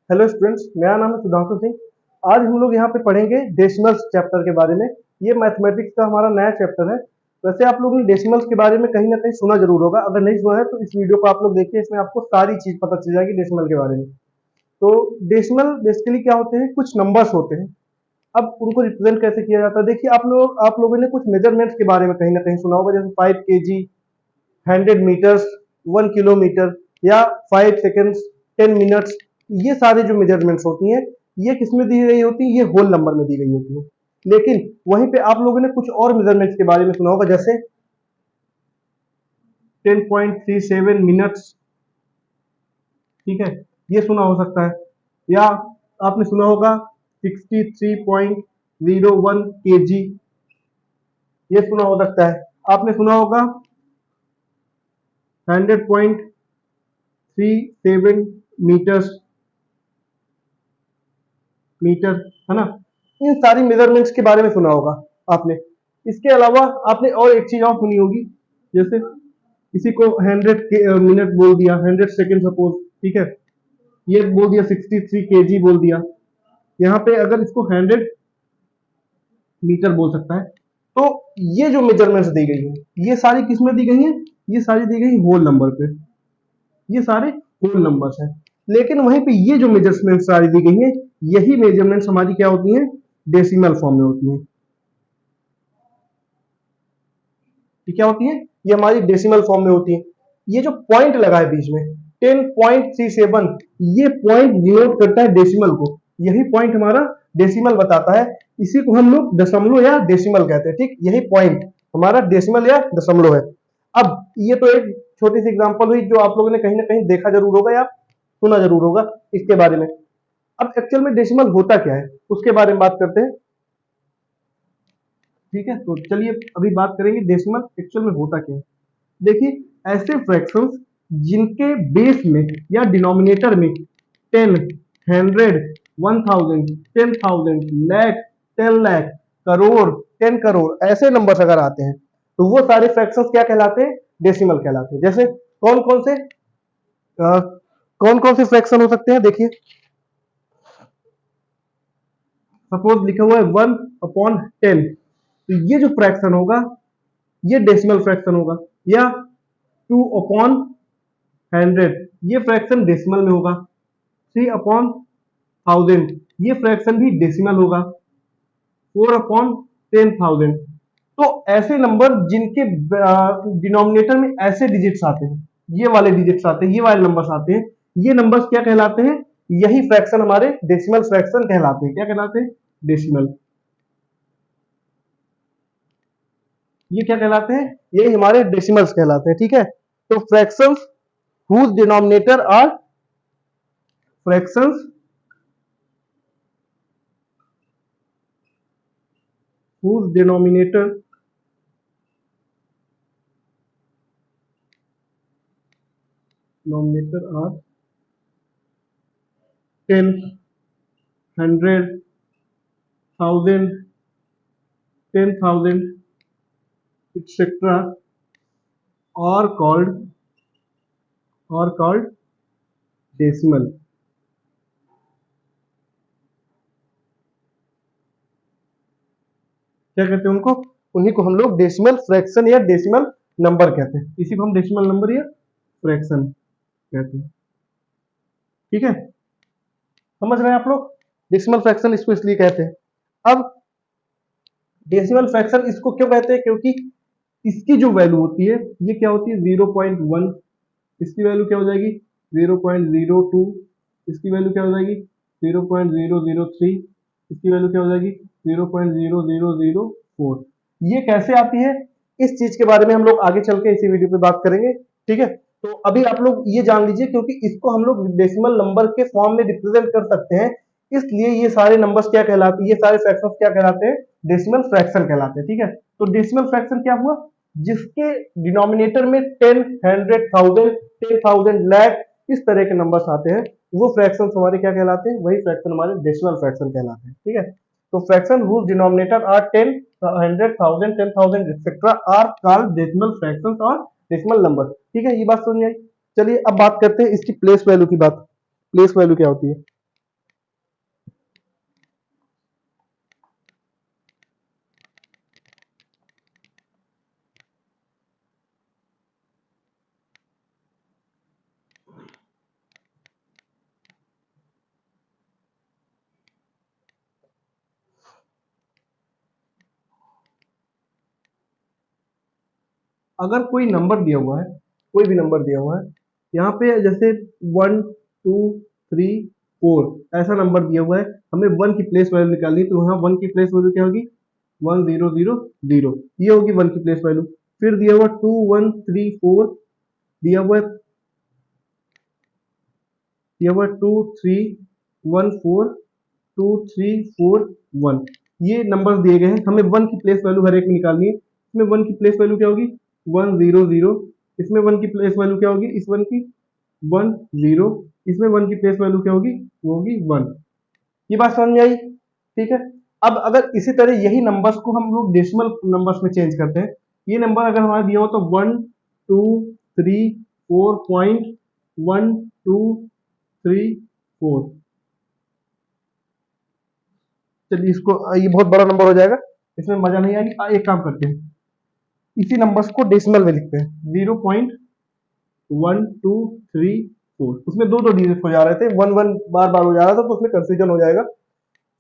Hello students, मेरा नाम है सुधांशु सिंह। आज हम लोग यहाँ पे पढ़ेंगे डेसिमल्स चैप्टर के बारे में। ये मैथमेटिक्स का हमारा नया चैप्टर है। वैसे आप लोगों ने डेसिमल्स के बारे में कहीं ना कहीं सुना जरूर होगा। अगर नहीं सुना है तो इस वीडियो को आप लोग देखिए, इसमें आपको सारी चीज पता चल जाएगी डेसिमल के बारे में। तो डेसिमल बेसिकली क्या होते हैं? कुछ नंबर्स होते हैं। अब उनको रिप्रेजेंट कैसे किया जाता है, देखिए आप लोगों ने कुछ मेजरमेंट्स के बारे में कहीं ना कहीं सुना होगा, जैसे 5 kg, 100 मीटर्स, 1 किलोमीटर, या 5 सेकेंड्स, 10 मिनट्स। ये सारे जो मेजरमेंट्स होती हैं, ये किसमें दी गई होती है? ये होल नंबर में दी गई होती है। लेकिन वहीं पे आप लोगों ने कुछ और मेजरमेंट्स के बारे में सुना होगा, जैसे 10.37 मिनट्स। ठीक है, ये सुना हो सकता है। या आपने सुना होगा 63.01 kg, ये सुना हो सकता है। आपने सुना होगा 100.37 मीटर, है ना। इन सारी मेजरमेंट्स के बारे में सुना होगा आपने। इसके अलावा आपने और एक चीज और सुनी होगी, जैसे किसी को 100 मिनट बोल दिया, 100 सेकेंड सपोज, ठीक है, ये बोल दिया 63 kg बोल दिया। यहाँ पे अगर इसको 100 मीटर बोल सकता है। तो ये जो मेजरमेंट्स दी गई है, ये सारी किस में दी गई है? ये सारी दी गई होल नंबर पे। ये सारे होल नंबर्स हैं। लेकिन वहीं पे ये जो मेजरमेंट्स सारी दी गई हैं, यही मेजरमेंट्स हमारी क्या होती हैं? डेसिमल फॉर्म में होती हैं। ये क्या होती है? ये हमारी डेसिमल फॉर्म में होती है। ये जो पॉइंट लगा है बीच में 10.37, ये पॉइंट डिनोट करता है डेसिमल को। यही पॉइंट हमारा डेसिमल बताता है। इसी को हम लोग दशमलव या डेसिमल कहते हैं। ठीक, यही पॉइंट हमारा डेसिमल या दशमलव है। अब ये तो एक छोटी सी एग्जांपल हुई जो आप लोगों ने कहीं ना कहीं देखा जरूर होगा या सुना जरूर होगा इसके बारे में। अब एक्चुअल में डेसिमल होता क्या है, उसके बारे में बात करते हैं। ठीक है, तो चलिए अभी बात करेंगे डेसिमल एक्चुअल में होता क्या है। देखिए, ऐसे फ्रैक्शंस जिनके बेस में या डिनोमिनेटर में 10, 100, 1000, 10,000, लाख, 10 लाख, करोड़, 10 करोड़ ऐसे नंबर्स अगर आते हैं, तो वो सारे फ्रैक्शंस क्या कहलाते हैं? डेसिमल कहलाते हैं। जैसे कौन कौन से फ्रैक्शन हो सकते हैं? देखिए, सपोज लिखा हुआ है 1/10, तो ये जो फ्रैक्शन होगा ये डेसिमल फ्रैक्शन होगा। या 2/100, ये फ्रैक्शन डेसिमल में होगा। 3/1000, ये फ्रैक्शन भी डेसिमल होगा। 4/10,000। तो ऐसे नंबर जिनके डिनोमिनेटर में ऐसे डिजिट्स आते हैं, ये वाले डिजिट्स आते हैं, ये वाले नंबर्स आते हैं, ये नंबर्स क्या कहलाते हैं? यही फ्रैक्शन हमारे डेसिमल फ्रैक्शन कहलाते हैं। क्या कहलाते हैं? डेसिमल। ये क्या कहलाते हैं? ये हमारे डेसिमल्स कहलाते हैं। ठीक है, तो fractions whose denominator are fractions whose denominator are 10, 100, 1000, 10,000, etc. are called decimal। क्या कहते हैं उनको? उन्हीं को हम लोग डेसिमल फ्रैक्शन या डेसिमल नंबर कहते हैं। इसी को हम डेसिमल नंबर या फ्रैक्शन कहते हैं। ठीक है, समझ रहे हैं आप लोग? डेसिमल फ्रैक्शन इसको इसलिए कहते हैं। अब डेसिमल फ्रैक्शन इसको क्यों कहते हैं? क्योंकि इसकी जो वैल्यू होती है, ये क्या होती है? 0.1। इसकी वैल्यू क्या हो जाएगी? 0.02। इसकी वैल्यू क्या हो जाएगी? 0.003। इसकी वैल्यू क्या हो जाएगी? 0.0004। ये कैसे आती है, इस चीज के बारे में हम लोग आगे चल के इसी वीडियो पे बात करेंगे। ठीक है, तो अभी आप लोग ये जान लीजिए, क्योंकि इसको हम लोग डेसिमल नंबर के फॉर्म में रिप्रेजेंट कर सकते हैं, इसलिए ये सारे नंबर्स क्या कहलाते हैं? ये सारे फ्रैक्शंस क्या कहलाते हैं? डेसिमल फ्रैक्शन कहलाते हैं। ठीक है, तो डेसिमल फ्रैक्शन क्या हुआ? जिसके डिनोमिनेटर में 10, 100, 1000, 10,000, लाख इस तरह के नंबर्स आते हैं, वो फ्रैक्शन हमारे क्या कहलाते हैं? वही फ्रैक्शन हमारे डेसिमल फ्रैक्शन कहलाते हैं। ठीक है, तो fraction whose denominator are 10, 100, 1000, 10,000 etcetera are called decimal fractions और डेसिमल नंबर। ठीक है, ये बात समझ आई। चलिए अब बात करते हैं इसकी प्लेस वैल्यू की बात। प्लेस वैल्यू क्या होती है? अगर कोई नंबर दिया हुआ है, कोई भी नंबर दिया हुआ है, यहाँ पे जैसे 1 2 3 4 ऐसा नंबर दिया हुआ है, हमें 1 की प्लेस वैल्यू निकालनी है, तो यहाँ 1 की प्लेस वैल्यू क्या होगी, 1 0 0 0, ये होगी 1 की प्लेस वैल्यू। फिर दिया हुआ 2 1 3 4, दिया हुआ 2 3 1 4 2 3 4 1, ये नंबर्स दिए गए हैं, हमें 1 की प्लेस वैल्यू हर एक में निकालनी है। इसमें 1 की प्लेस वैल्यू क्या होगी, 1 0 0, इसमें 1 की प्लेस वैल्यू क्या होगी, इस 1 की 1 0, इसमें 1 की प्लेस वैल्यू क्या होगी, वो होगी 1। ये बात समझ में आई? ठीक है। अब अगर इसी तरह यही नंबर्स को हम लोग डेसिमल नंबर्स में चेंज करते हैं, ये नंबर अगर हमारा दिया हो तो 1 2 3 4.1 2 3 4, चलिए इसको, ये बहुत बड़ा नंबर हो जाएगा, इसमें मजा नहीं आएगी। एक काम करते हैं, इसी नंबर्स को डेसिमल में लिखते हैं, 0.1234, उसमें दो दो डिजिट हो जा रहे थे, 1 1 बार बार हो जा रहा था, तो उसमें कंफ्यूजन हो जाएगा।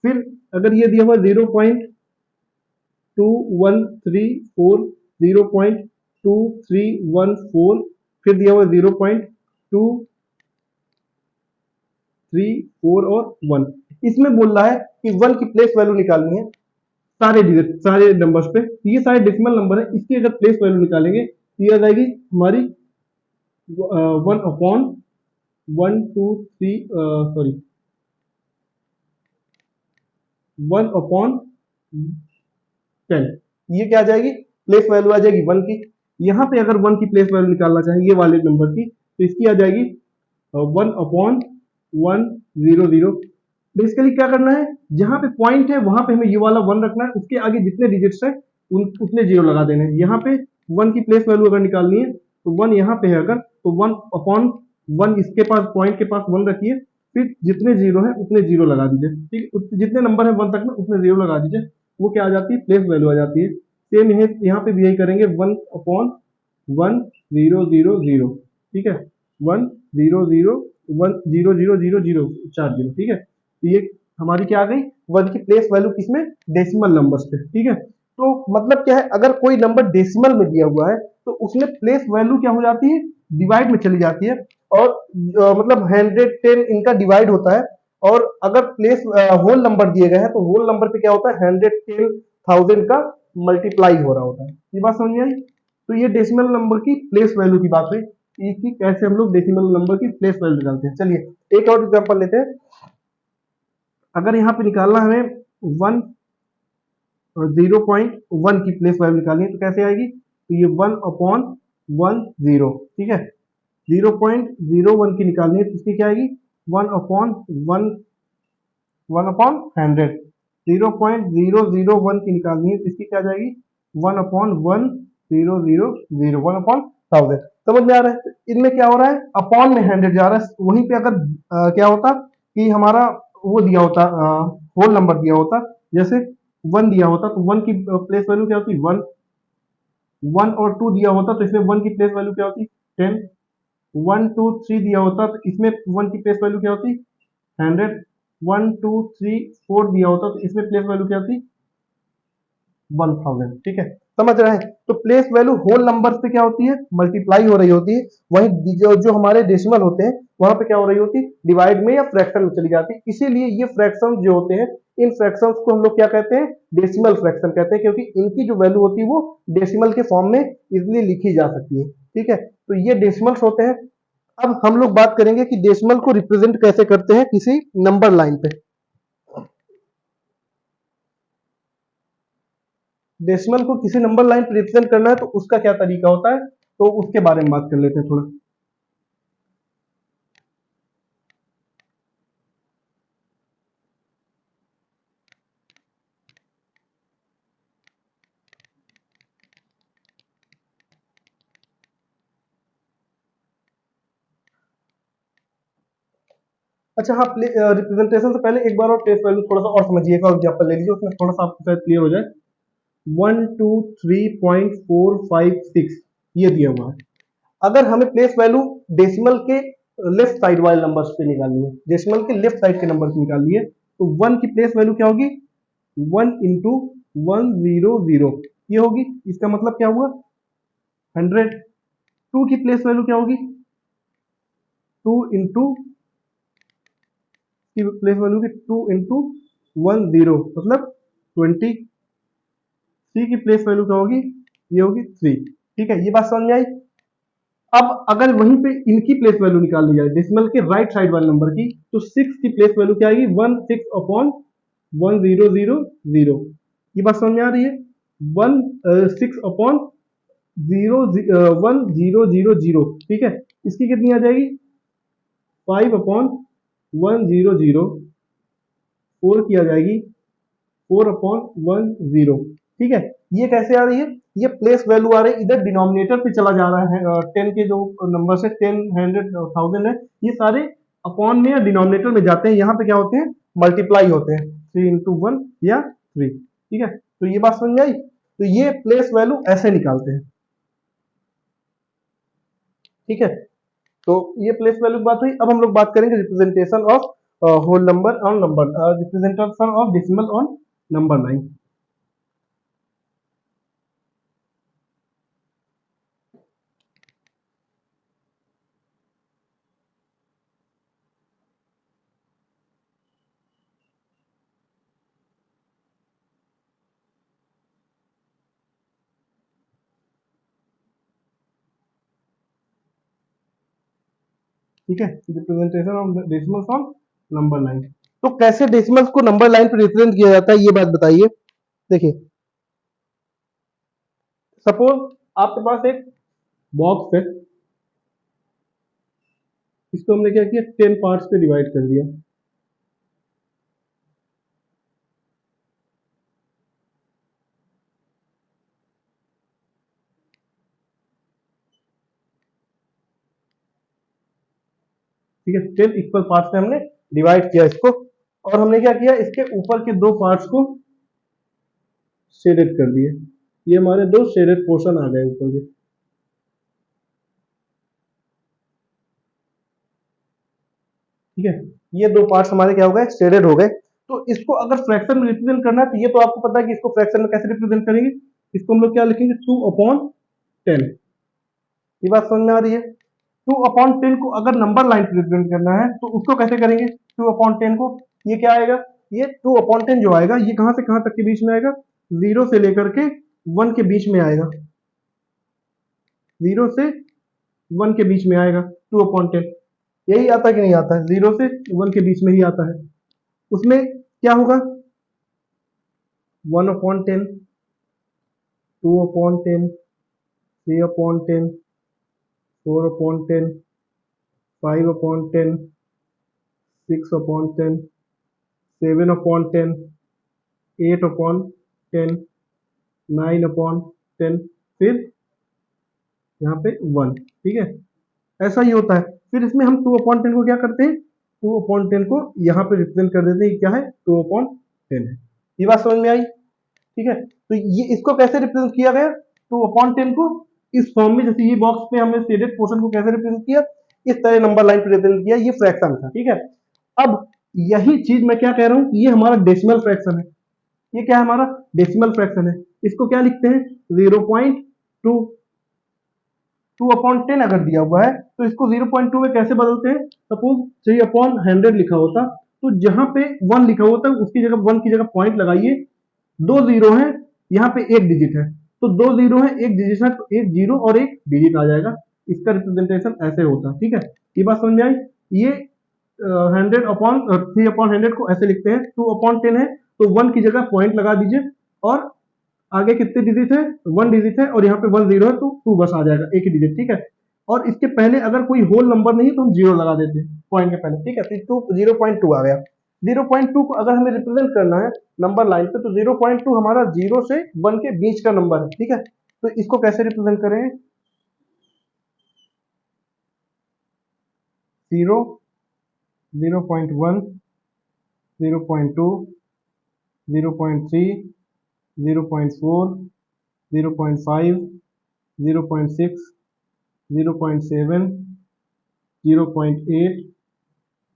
फिर अगर ये दिया हुआ 0.2134, 0.2314, फिर दिया हुआ 0.234 और 1, इसमें बोल रहा है कि 1 की प्लेस वैल्यू निकालनी है सारे डिजिट, सारे नंबर्स पे, ये सारे डेसिमल नंबर है, इसकी अगर प्लेस वैल्यू निकालेंगे तो ये आ जाएगी हमारी 1/10, ये क्या आ जाएगी, प्लेस वैल्यू आ जाएगी 1 की। यहाँ पे अगर 1 की प्लेस वैल्यू निकालना चाहे ये वाले नंबर की, तो इसकी आ जाएगी 1/100। बेसिकली क्या करना है, जहां पे पॉइंट है वहां पे हमें ये वाला 1 रखना है, उसके आगे जितने डिजिट्स है उतने जीरो लगा देने हैं। यहाँ पे 1 की प्लेस वैल्यू अगर निकालनी है तो 1 यहाँ पे है अगर, तो 1/1 इसके पास, पॉइंट के पास 1 रखिए, फिर जितने जीरो है उतने जीरो लगा दीजिए, ठीक, जितने नंबर है 1 तक में उतने जीरो लगा दीजिए, वो क्या आ जाती है, प्लेस वैल्यू आ जाती है। सेम यहाँ पे भी यही करेंगे, 1/1000, ठीक है, 1001000 4 जीरो, ठीक है। तो ये हमारी क्या आ गई, 1 की प्लेस वैल्यू किसमें, डेसिमल नंबर्स पे, ठीक है। तो मतलब क्या है, अगर कोई नंबर डेसिमल में दिया हुआ है तो उसमें प्लेस वैल्यू क्या हो जाती है, डिवाइड में चली जाती है, और मतलब 110 इनका डिवाइड होता है, और अगर प्लेस होल नंबर दिए गए हैं तो होल नंबर पे क्या होता है, 110,000 का मल्टीप्लाई हो रहा होता है। ये बात समझ में आई? तो ये डेसिमल नंबर की प्लेस वैल्यू की बात हुई कि कैसे हम लोग डेसिमल नंबर की प्लेस वैल्यू निकालते हैं। चलिए एक और एग्जांपल लेते हैं। अगर यहाँ पे निकालना हमें 0.1 की प्लेस वैल्यू निकालनी है तो कैसे आएगी, तो ये 1/10, ठीक है। 0.01 की निकालनी है तो इसकी क्या आएगी, 1/100। 0.001 की निकालनी है तो इसकी क्या जाएगी, 1/1000, 1/1000। समझ में आ रहा है? इनमें क्या हो रहा है, अपॉन में 100 जा रहा है, वहीं पे अगर क्या होता कि हमारा वो दिया होता, होल नंबर दिया होता, जैसे 1 दिया होता तो 1 की प्लेस वैल्यू क्या होती, 1, 1 और 2 दिया होता तो इसमें 1 की प्लेस वैल्यू क्या होती, 10, 1 2 3 दिया होता तो इसमें 1 की प्लेस वैल्यू क्या होती, 100, 1 2 3 4 दिया होता तो इसमें प्लेस वैल्यू क्या होती, 1000, ठीक है। समझ रहे हैं? तो प्लेस वैल्यू होल नंबर पे क्या होती है, मल्टीप्लाई हो रही होती है, वहीं जो हमारे डेसिमल होते हैं वहां पे क्या हो रही होती है, डिवाइड में या फ्रैक्शन में चली जाती है। इसीलिए ये फ्रैक्शन जो होते हैं, इन फ्रैक्शंस को हम लोग क्या कहते हैं, डेसिमल फ्रैक्शन कहते हैं, क्योंकि इनकी जो वैल्यू होती है वो डेसिमल के फॉर्म में इजिली लिखी जा सकती है, ठीक है। तो ये डेसिमल्स होते हैं। अब हम लोग बात करेंगे कि डेसिमल को रिप्रेजेंट कैसे करते हैं किसी नंबर लाइन पे। डेसिमल को किसी नंबर लाइन पे रिप्रेजेंट करना है तो उसका क्या तरीका होता है, तो उसके बारे में बात कर लेते हैं थोड़ा। अच्छा हाँ, रिप्रेजेंटेशन से पहले एक बार और प्लेस वैल्यू थोड़ा सा और समझिएगा, और एग्जाम्पल ले लीजिए, उसमें थोड़ा सा आपको शायद क्लियर हो जाए। 123.456 ये दिया हुआ है। अगर हमें प्लेस वैल्यू डेसिमल के लेफ्ट साइड वाले नंबर्स पे निकालनी है, डेसिमल के लेफ्ट साइड के नंबर निकालनी है, तो 1 की प्लेस वैल्यू क्या होगी, 1 × 100 ये होगी। इसका मतलब क्या हुआ, 100, 2 की प्लेस वैल्यू क्या होगी, 2 इंटू की प्लेस वैल्यू की 2 इंटू 10 मतलब 20। सी की प्लेस वैल्यू क्या होगी, ये होगी 3। ठीक है, ये बात समझ में आई। अब अगर वहीं पे इनकी प्लेस वैल्यू निकाल ली जाए डेसिमल के राइट साइड वाले नंबर की, तो 6 की प्लेस वैल्यू क्या आएगी, 16 अपॉन 1000। ये बात समझ में आ रही है, 6 अपॉन 1000। ठीक है, इसकी कितनी आ जाएगी, 5 अपॉन 100। 4 की आ जाएगी 4 अपॉन 10। ठीक है, ये कैसे आ रही है, ये प्लेस वैल्यू आ रही है, इधर डिनोमिनेटर पे चला जा रहा है। 10 के जो नंबर है 10, 100, 1000 है, ये सारे अपॉन में या डिनोमिनेटर में जाते हैं, यहाँ पे क्या होते हैं, मल्टीप्लाई होते हैं, 3 इंटू 1 या 3। ठीक है, तो ये बात समझ में आई। तो ये प्लेस वैल्यू ऐसे निकालते हैं। ठीक है, तो ये प्लेस वैल्यू की बात हुई। अब हम लोग बात करेंगे representation of whole number on number, representation of decimal on number line. ठीक है, representation of decimals on number line. तो कैसे डेसिमल्स को नंबर लाइन पर रिप्रेजेंट किया जाता है, ये बात बताइए। देखिए, सपोज आपके पास एक बॉक्स है, इसको हमने क्या किया, 10 पार्ट्स पे डिवाइड कर दिया। ठीक है, 10 इक्वल पार्ट्स में हमने डिवाइड किया इसको, और हमने क्या किया, इसके ऊपर के दो पार्ट्स को शेडेड कर दिए। ये हमारे दो शेडेड पोर्शन आ गए ऊपर के। ठीक है, ये दो पार्ट्स हमारे क्या हो गए, शेडेड हो गए। तो इसको अगर फ्रैक्शन में रिप्रेजेंट करना है, तो ये तो आपको पता है कि इसको फ्रैक्शन में कैसे रिप्रेजेंट करेंगे। इसको हम लोग क्या लिखेंगे, 2/10। ये बात समझ में आ रही है। 2/10 को अगर नंबर लाइन पे रिप्रेजेंट करना है, तो उसको कैसे करेंगे, 2/10 को, ये क्या आएगा, ये 2/10 जो आएगा, ये कहां से कहां तक के बीच में आएगा, 0 से लेकर के 1 के बीच में आएगा। 0 से 1 के बीच में आएगा 2/10। यही आता है कि नहीं आता है, 0 से 1 के बीच में ही आता है। उसमें क्या होगा, 1/10, 2/10, 3/10, 4/10, 5/10, 6/10, 7/10, 8/10, 9/10, फिर यहाँ पे 1। ठीक है, ऐसा ही होता है। फिर इसमें हम 2/10 को क्या करते हैं, 2/10 को यहाँ पे रिप्रेजेंट कर देते हैं, क्या है, 2/10 है। ये बात समझ में आई। ठीक है, तो ये इसको कैसे रिप्रेजेंट किया गया, 2/10 को इस फॉर्म में, जैसे ये बॉक्स में हमने शेडेड पोर्शन को कैसे रिप्रेजेंट किया, इस तरह नंबर लाइन पे रिप्रेजेंट किया, ये फ्रैक्शन था। ठीक है, अब यही चीज मैं क्या कह रहा हूं, ये हमारा डेसिमल फ्रैक्शन है। ये क्या है, हमारा डेसिमल फ्रैक्शन है। इसको क्या लिखते हैं, 0.2। 2/10 अगर दिया हुआ है, तो इसको 0.2 में कैसे बदलते हैं, सपोज 3/100 लिखा होता, तो जहां पे 1 लिखा होता है उसकी जगह 1 की जगह पॉइंट लगाइए। दो जीरो है, यहाँ पे एक डिजिट है, तो दो जीरो है, एक डिजिट है, तो एक जीरो और एक डिजिट आ जाएगा। इसका रिप्रेजेंटेशन ऐसे होता है। ठीक है, ये बात समझ में आई। ये 3/100 को ऐसे लिखते हैं, 2/10 है, तो 1 की जगह पॉइंट लगा दीजिए, और आगे कितने डिजिट है, 1 डिजिट है, और यहाँ पे 1 0 है, तो 2 बस आ जाएगा, एक ही डिजिट। ठीक है, और इसके पहले अगर कोई होल नंबर नहीं है, तो हम जीरो लगा देते हैं पॉइंट के पहले। ठीक है, तो 0.2 आ गया। 0.2 को अगर हमें रिप्रेजेंट करना है नंबर लाइन पे, तो 0.2 हमारा 0 से 1 के बीच का नंबर है। ठीक है, तो इसको कैसे रिप्रेजेंट करें, 0, 0.1, 0.2, 0.3, 0.4, 0.5, 0.6, 0.7, 0.8,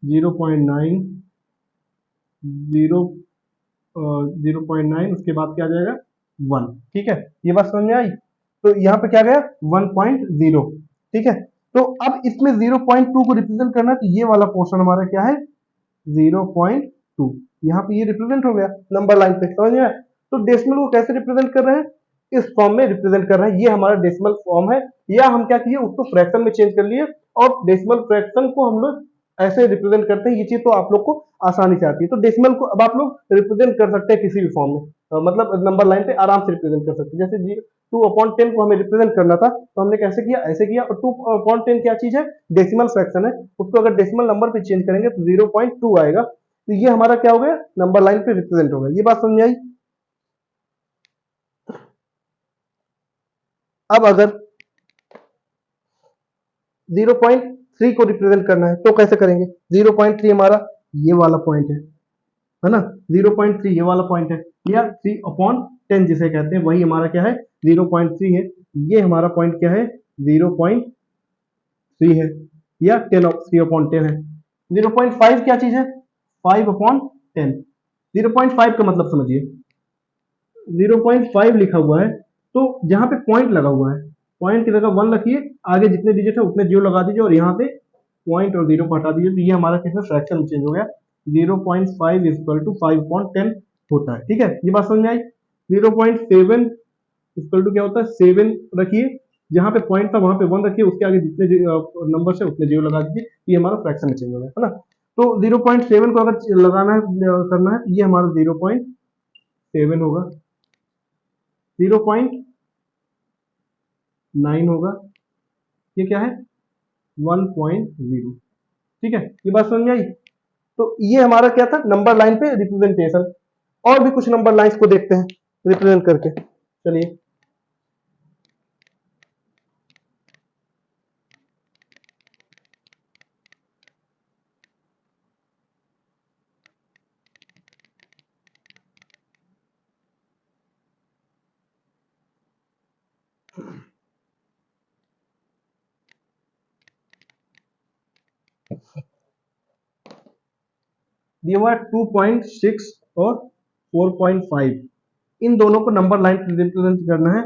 0.9, 0.9, उसके बाद क्या आ जाएगा, 1। ठीक है, ये बात समझ में आई। तो यहाँ पे क्या गया 1.0, ठीक है। तो अब इसमें 0.2 को रिप्रेजेंट करना है, तो ये वाला पोर्शन हमारा क्या है 0.2, यहाँ पे ये रिप्रेजेंट हो गया नंबर लाइन पे, समझ में। तो डेसिमल को कैसे रिप्रेजेंट कर रहे हैं, इस फॉर्म में रिप्रेजेंट कर रहे हैं, ये हमारा डेसिमल फॉर्म है। या हम क्या किए उसको फ्रैक्शन में चेंज कर लिए, और डेसिमल फ्रैक्शन को हम लोग ऐसे रिप्रेजेंट करते हैं, ये चीज तो आप लोग को आसानी से आती है। तो डेसिमल को अब आप लोग रिप्रेजेंट कर सकते हैं किसी भी फॉर्म में, मतलब नंबर लाइन पे आराम से रिप्रेजेंट कर सकते हैं। जैसे 2/10 को हमें रिप्रेजेंट करना था, तो हमने कैसे किया, ऐसे किया। और 2/10 क्या चीज है, डेसिमल फ्रैक्शन है, उसको अगर डेसिमल नंबर पे चेंज करेंगे तो 0.2 आएगा। तो ये हमारा क्या हो गया, नंबर लाइन पे रिप्रेजेंट हो गया। ये बात समझ आई। अब अगर 0.3 को रिप्रेजेंट करना है तो कैसे करेंगे, 0.3 हमारा ये वाला पॉइंट है ना, 0.3 ये वाला पॉइंट है, या 3/10 जिसे कहते हैं वही हमारा क्या है 0.3 है। ये हमारा पॉइंट क्या है 0.3 है, या 3/10 है। 0.5 क्या चीज है, 5/10। 0.5 का मतलब समझिए, 0.5 लिखा हुआ है, तो जहां पे पॉइंट लगा हुआ है, पॉइंट की जगह 1 रखिए, आगे जितने डिजिट है उतने 0 लगा दीजिए, और यहाँ से पॉइंट और 0 को हटा दीजिए, तो ये हमारा किसमें फ्रैक्शन चेंज हो गया, 0.5 इक्वल टू 5/10 होता है, ठीक है। ये बात समझ में आई। 0.7 इक्वल टू क्या होता है 7 रखिए, जहां पे पॉइंट था वहां पे 1 रखिए, उसके आगे जितने नंबर से उतने 0 लगा दीजिए, ये हमारा फ्रैक्शन में चेंज हो गया, है ना। तो 0.7 को अगर लगाना है करना है, ये हमारा 0.7 होगा, 0.9 होगा, ये क्या है 1.0, ठीक है। ये बात समझ में आई। तो ये हमारा क्या था नंबर लाइन पे रिप्रेजेंटेशन। और भी कुछ नंबर लाइंस को देखते हैं रिप्रेजेंट करके, चलिए। दिया हुआ है 2.6 और 4.5, इन दोनों को नंबर लाइन रिप्रेजेंट करना है।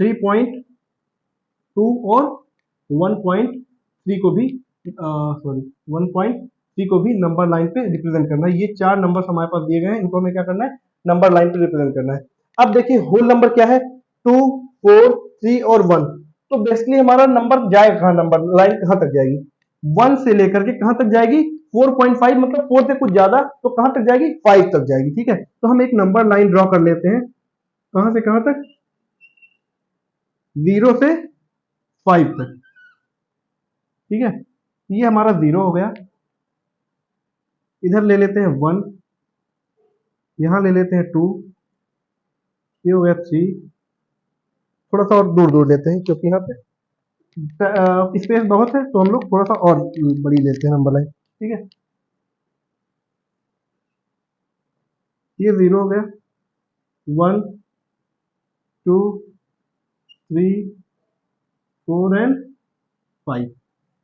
3.2 और 1.3 को भी सॉरी 1.3 को भी नंबर लाइन पे रिप्रेजेंट करना है। ये चार नंबर हमारे पास दिए गए हैं, इनको हमें क्या करना है नंबर लाइन पे रिप्रेजेंट करना है। अब देखिए होल नंबर क्या है 2, 4, 3 और 1। तो बेसिकली हमारा नंबर जाएगा कहाँ, नंबर लाइन कहाँ तक जाएगी 1 से लेकर के कहाँ तक जाएगी 4.5, मतलब 4 से कुछ ज्यादा, तो कहाँ तक जाएगी 5 तक जाएगी, ठीक है। तो हम एक नंबर लाइन ड्रॉ कर लेते हैं, कहां से कहां तक 0 से 5 तक, ठीक है। ये हमारा 0 हो गया, इधर ले लेते हैं 1, यहां ले लेते हैं 2, ये हो गया 3, थोड़ा सा और दूर दूर लेते हैं क्योंकि यहाँ पे स्पेस बहुत है, तो हम लोग थोड़ा सा और बड़ी लेते हैं नंबर लाइन, ठीक है। ये 0 हो गया, 1, 2, 3, 4 एंड 5।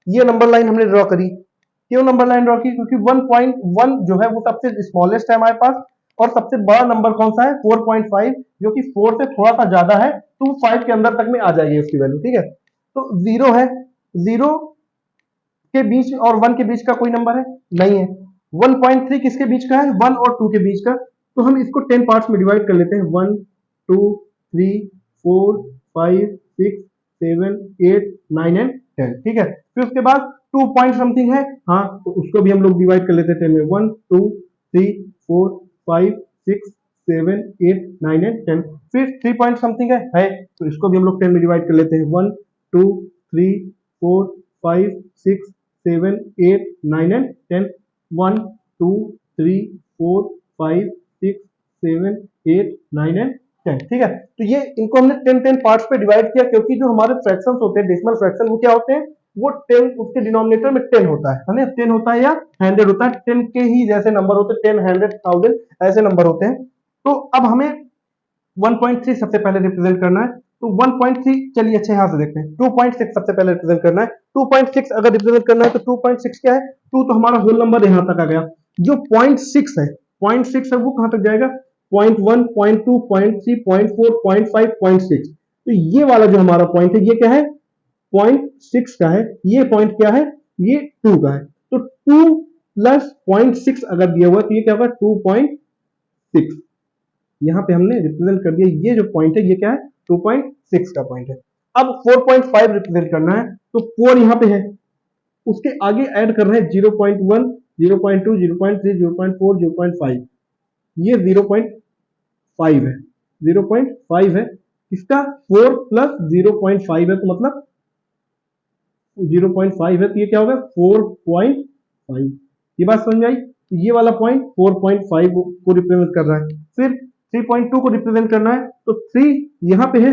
ये नंबर लाइन हमने ड्रॉ करी। क्यों नंबर लाइन ड्रॉ की, क्योंकि 1.1 जो है वो सबसे स्मॉलेस्ट है हमारे पास, और सबसे बड़ा नंबर कौन सा है 4.5, जो कि 4 से थोड़ा सा ज्यादा है, तो 5 के अंदर तक में आ जाएगी उसकी वैल्यू, ठीक है। तो 0 है, 0 के बीच और 1 के बीच का कोई नंबर है नहीं है। 1.3 किसके बीच का है 1 और 2 के बीच का, तो हम इसको 10 पार्ट्स में डिवाइड कर लेते हैं, 1, 2, 3, 4, 5, 6, 7, 8, 9 एंड 10, ठीक है। फिर उसके बाद 2 पॉइंट समथिंग है, हाँ, तो उसको भी हम लोग डिवाइड कर लेते हैं 10 में, 1, 2, 3, 4, 5, 6, 7, 8, 9 एंड 10। फिर 3 पॉइंट समथिंग है, तो इसको भी हम लोग 10 में डिवाइड कर लेते हैं, 1, 2, 3, 4, 5, 6, 7, 8, 9 एंड 10। 1, 2, 3, 4, 5, 6, 7, 8, 9 एंड 10, ठीक है। तो ये इनको हमने 10 पार्ट्स पे डिवाइड किया, क्योंकि जो हमारे फ्रैक्शंस होते हैं डेसिमल फ्रैक्शन वो क्या होते हैं, वो 10 उसके डिनोमिनेटर में 10 होता है ना, 10 होता है या 100 होता है, 10 के ही जैसे नंबर होते हैं, 10, 100, 1000 ऐसे नंबर होते हैं। तो अब हमें 1.3 सबसे पहले रिप्रेजेंट करना है, तो 1.3 चलिए अच्छा यहां से देखते हैं, 2.6 सबसे पहले रिप्रेजेंट करना है। 2.6 अगर रिप्रेजेंट करना है तो 2.6 क्या है 2, तो हमारा होल नंबर यहां तक आ गया। जो 0.6 है, 0.6 है वो कहां तक जाएगा 0.1, 0.2, 0.3, 0.4, 0.5, 0.6, तो ये वाला जो हमारा पॉइंट है ये क्या है, 0.6 का है, ये पॉइंट क्या है, ये 2 का है। तो 2 प्लस 0.6 अगर दिया हुआ तो ये क्या होगा 2.6। यहां पे हमने रिप्रेजेंट कर दिया, ये जो पॉइंट है ये क्या है 2.6 का पॉइंट है। अब 4.5 रिप्रेजेंट करना है तो 4 यहां पे है, उसके आगे ऐड कर रहे हैं 0.1 0.2 0.3 0.4 0.5, ये 0.5 है, 0.5 है। इसका 4 प्लस 0.5 है तो मतलब 0.5 है, तो ये क्या होगा 4.5। ये बात समझ आई। ये वाला पॉइंट 4.5 को रिप्रेजेंट कर रहा है। फिर 3.2 को रिप्रेजेंट करना है तो 3 यहां पे है,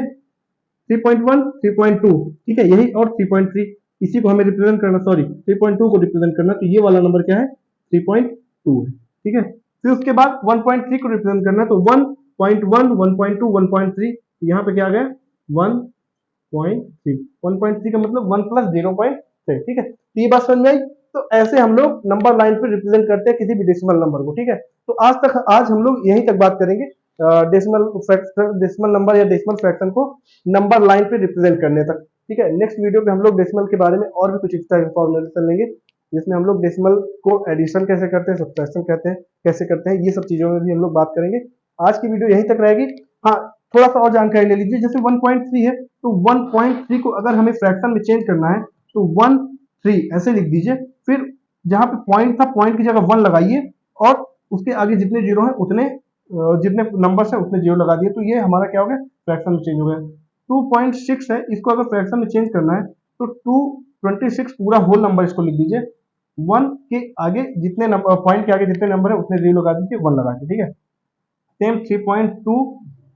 3.1 3.2 ठीक है, यही और 3.3 इसी को हमें रिप्रेजेंट करना, सॉरी 3.2 को रिप्रेजेंट करना, तो ये वाला नंबर क्या है 3.2 है, ठीक है। फिर उसके बाद 1.3 को रिप्रेजेंट करना है तो 1.1 1.2 1.3, यहाँ पे क्या आ गया 1.3, 1.3 का मतलब 1 प्लस 0.3, ठीक है। तो ये बात समझ में आई। तो ऐसे हम लोग नंबर लाइन पे रिप्रेजेंट करते हैं किसी भी डेसिमल नंबर को, ठीक है। तो आज हम लोग यहीं तक बात करेंगे डेसिमल नंबर या डेसिमल फ्रैक्शन को नंबर लाइन पे रिप्रेजेंट करने तक, ठीक है। नेक्स्ट वीडियो पे हम लोग डेसिमल के बारे में और भी कुछ एक्स्ट्रा इन्फॉर्मेशन लेंगे, जिसमें हम लोग डेसिमल को एडिशन कैसे करते हैं, सब्ट्रैक्शन कहते हैं कैसे करते हैं, ये सब चीजों में भी हम लोग बात करेंगे। आज की वीडियो यहीं तक रहेगी। हाँ, थोड़ा सा और जानकारी ले लीजिए, जैसे 1.3 है तो 1.3 को अगर हमें फ्रैक्शन में चेंज करना है तो 1.3 ऐसे लिख दीजिए, फिर जहां पे पॉइंट था पॉइंट की जगह 1 लगाइए और उसके आगे जितने जीरो हैं उतने जितने नंबर्स हैं उतने जीरो लगा दिए, तो ये हमारा क्या हो गया फ्रैक्शन में चेंज हो गया। 2.6 है, इसको अगर फ्रैक्शन में चेंज करना है तो 226 पूरा होल नंबर इसको लिख दीजिए, 1 के आगे जितने नंबर पॉइंट के आगे जितने नंबर है उतने जीरो लगा दीजिए, 1 लगा के, ठीक है। सेम 3.2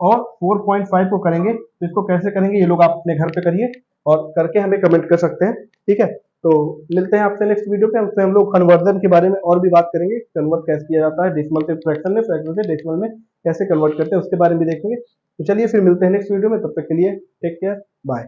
और 4.5 को करेंगे, तो इसको कैसे करेंगे ये लोग आप अपने घर पे करिए और करके हमें कमेंट कर सकते हैं, ठीक है। तो मिलते हैं आपसे नेक्स्ट वीडियो पे, उसमें हम लोग कन्वर्जन के बारे में और भी बात करेंगे, कन्वर्ट कैसे किया जाता है डेसिमल से फ्रैक्शन में, फ्रैक्शन से डेसिमल में कैसे कन्वर्ट करते हैं उसके बारे में भी देखेंगे। तो चलिए फिर मिलते हैं नेक्स्ट वीडियो में, तब तक के लिए टेक केयर, बाय।